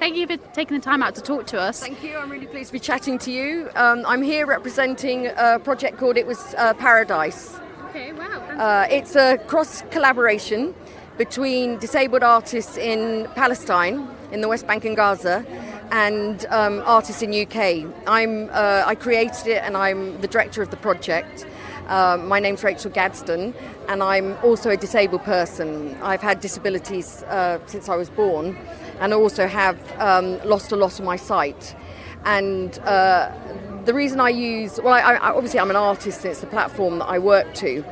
Thank you for taking the time out to talk to us. Thank you. I'm really pleased to be chatting to you. I'm here representing a project called It Was Paradise. Okay, wow. It's a cross-collaboration between disabled artists in Palestine, in the West Bank and Gaza, and artists in UK. I created it and I'm the director of the project. My name's Rachel Gasden and I'm also a disabled person. I've had disabilities since I was born and I also have lost a lot of my sight. And the reason I use, obviously I'm an artist and it's the platform that I work to,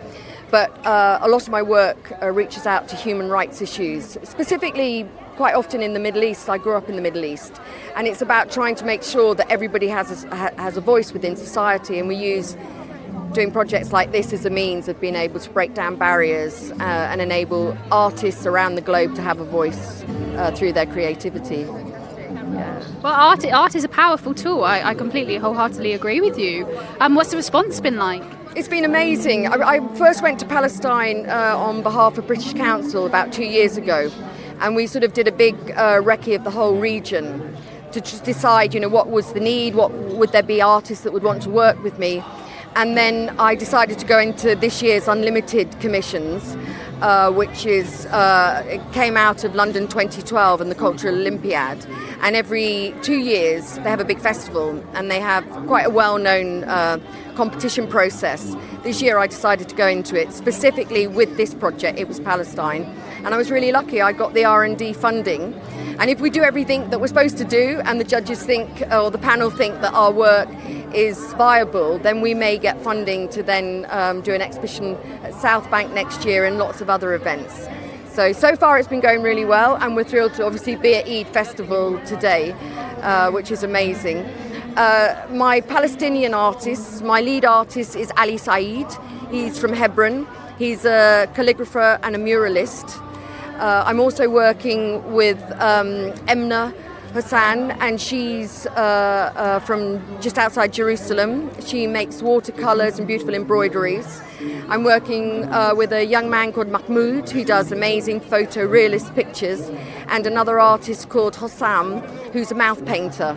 but a lot of my work reaches out to human rights issues, specifically quite often in the Middle East. I grew up in the Middle East, and it's about trying to make sure that everybody has a voice within society, and we use doing projects like this as a means of being able to break down barriers and enable artists around the globe to have a voice through their creativity. Yeah. Well, art is a powerful tool. I completely, wholeheartedly agree with you. What's the response been like? It's been amazing. I first went to Palestine on behalf of British Council about 2 years ago, and we sort of did a big recce of the whole region to just decide, what was the need, what would there be artists that would want to work with me. And then I decided to go into this year's Unlimited Commissions, which it came out of London 2012 and the Cultural Olympiad. And every 2 years they have a big festival and they have quite a well-known competition process. This year I decided to go into it specifically with this project. It was Palestine, and I was really lucky. I got the R&D funding, and if we do everything that we're supposed to do and the judges think, or the panel think, that our work is viable, then we may get funding to then do an exhibition at South Bank next year and lots of other events. So far it's been going really well, and we're thrilled to obviously be at Eid Festival today, which is amazing. My Palestinian artists, my lead artist is Ali Saeed. He's from Hebron. He's a calligrapher and a muralist. I'm also working with Emna Hossain, and she's from just outside Jerusalem. She makes watercolors and beautiful embroideries. I'm working with a young man called Mahmoud, who does amazing photorealist pictures, and another artist called Hossam, who's a mouth painter.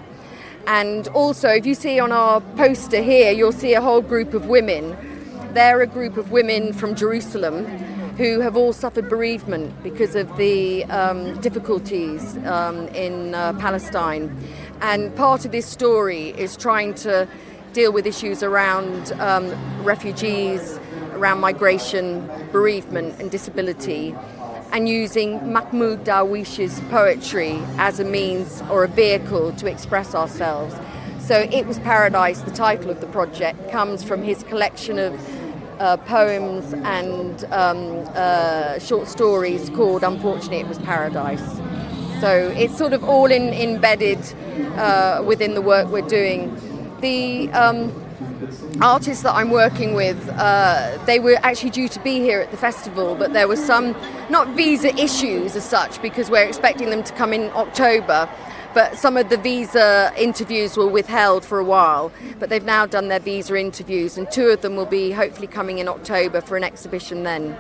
And also, if you see on our poster here, you'll see a whole group of women. They're a group of women from Jerusalem who have all suffered bereavement because of the difficulties in Palestine. And part of this story is trying to deal with issues around refugees, around migration, bereavement and disability, and using Mahmoud Darwish's poetry as a means or a vehicle to express ourselves. So It Was Paradise, the title of the project, comes from his collection of poems and short stories called Unfortunately It Was Paradise. So it's sort of all embedded within the work we're doing. The artists that I'm working with, they were actually due to be here at the festival, but there was some, not visa issues as such, because we're expecting them to come in October, but some of the visa interviews were withheld for a while, but they've now done their visa interviews, and 2 of them will be hopefully coming in October for an exhibition then.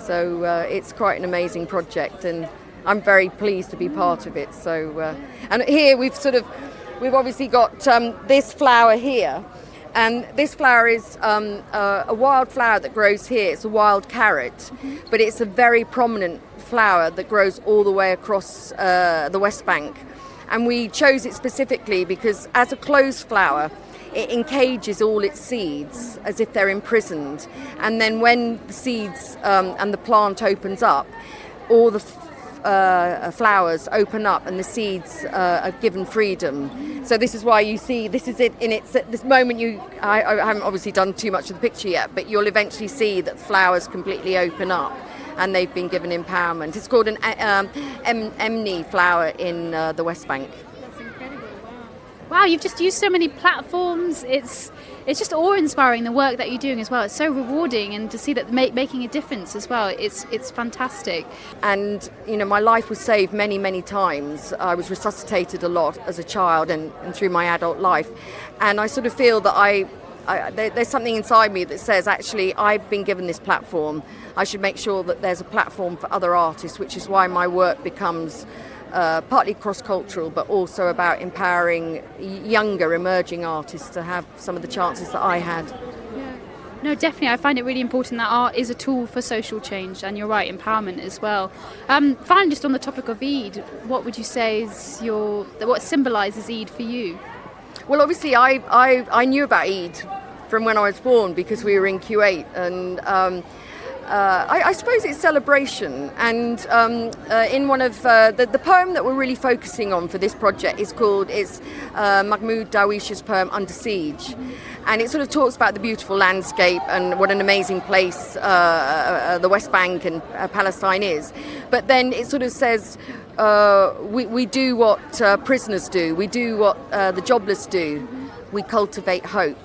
So it's quite an amazing project, and I'm very pleased to be part of it. So, and here we've obviously got this flower here. And this flower is a wild flower that grows here. It's a wild carrot, but it's a very prominent flower that grows all the way across the West Bank. And we chose it specifically because as a closed flower, it encages all its seeds as if they're imprisoned. And then when the seeds and the plant opens up, all the flowers open up and the seeds are given freedom. So this is why you see, this is it in its, at this moment I haven't obviously done too much of the picture yet, but you'll eventually see that flowers completely open up and they've been given empowerment. It's called an Emni flower in the West Bank. That's incredible, wow. Wow, you've just used so many platforms. It's just awe-inspiring, the work that you're doing as well. It's so rewarding, and to see that making a difference as well, it's fantastic. And my life was saved many, many times. I was resuscitated a lot as a child and through my adult life, and I sort of feel that there's something inside me that says, actually, I've been given this platform. I should make sure that there's a platform for other artists, which is why my work becomes partly cross-cultural, but also about empowering younger, emerging artists to have some of the chances that I had. Yeah. No, definitely. I find it really important that art is a tool for social change, and you're right, empowerment as well. Finally, just on the topic of Eid, what would you say is what symbolises Eid for you? Well, obviously, I knew about Eid from when I was born because we were in Kuwait, and I suppose it's celebration. And in one of the poem that we're really focusing on for this project is Mahmoud Darwish's poem Under Siege, and it sort of talks about the beautiful landscape and what an amazing place the West Bank and Palestine is. But then it sort of says we do what prisoners do, we do what the jobless do, we cultivate hope.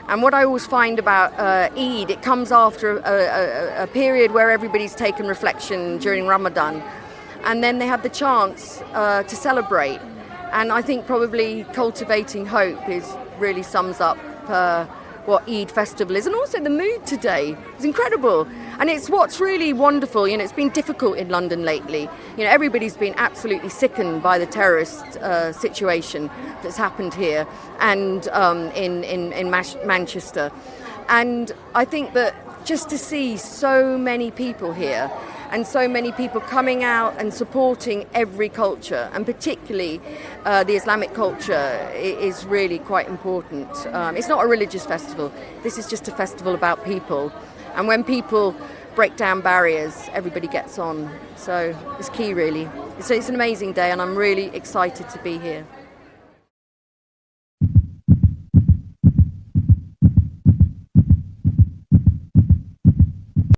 And what I always find about Eid, it comes after a period where everybody's taken reflection during Ramadan, and then they have the chance to celebrate. And I think probably cultivating hope really sums up what Eid Festival is. And also the mood today is incredible. And it's what's really wonderful. It's been difficult in London lately. Everybody's been absolutely sickened by the terrorist situation that's happened here and in Manchester. And I think that just to see so many people here and so many people coming out and supporting every culture, and particularly the Islamic culture, is really quite important. It's not a religious festival. This is just a festival about people. And when people break down barriers, everybody gets on. So it's key, really. So it's an amazing day, and I'm really excited to be here.